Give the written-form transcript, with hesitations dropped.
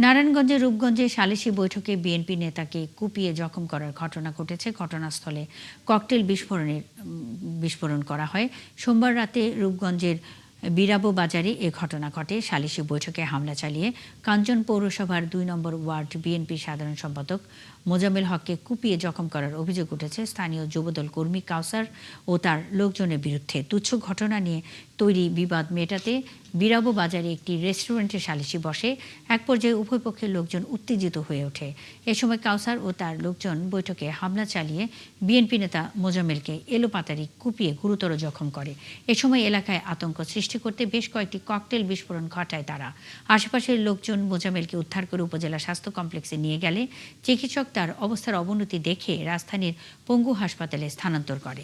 নারায়ণগঞ্জের রূপগঞ্জে সালিসি বৈঠকে বিএনপি নেতাকে কুপিয়ে জখম করার ঘটনা ঘটেছে। ঘটনাস্থলে ককটেল বিস্ফোরণ করা হয়। সোমবার রাতে রূপগঞ্জের বিরাবো বাজারে এ ঘটনা ঘটে। সালিসি বৈঠকে হামলা চালিয়ে কাঞ্চন পৌরসভার ২ নম্বর ওয়ার্ড বিএনপির সাধারণ সম্পাদক মোজাম্মেল হককে কুপিয়ে জখম করার অভিযোগ উঠেছে স্থানীয় যুবদল কর্মী কাউসার ও তার লোকজনের বিরুদ্ধে। তুচ্ছ ঘটনা নিয়ে তৈরি বিবাদ মেটাতে বিরাবো বাজারে একটি রেস্টুরেন্টে সালিসি বসে। এক পর্যায়ে উভয় পক্ষের লোকজন উত্তেজিত হয়ে ওঠে। এ সময় কাউসার ও তার লোকজন বৈঠকে হামলা চালিয়ে বিএনপি নেতা মোজাম্মেলকে এলোপাতাড়ি কুপিয়ে গুরুতর জখম করে। এ সময় এলাকায় আতঙ্ক সৃষ্টি করতে বেশ কয়েকটি ককটেল বিস্ফোরণ ঘটায় তারা। আশেপাশের লোকজন মোজাম্মেলকে উদ্ধার করে উপজেলা স্বাস্থ্য কমপ্লেক্সে নিয়ে গেলে চিকিৎসক তার অবস্থার অবনতি দেখে রাজধানীর পঙ্গু হাসপাতালে স্থানান্তর করে।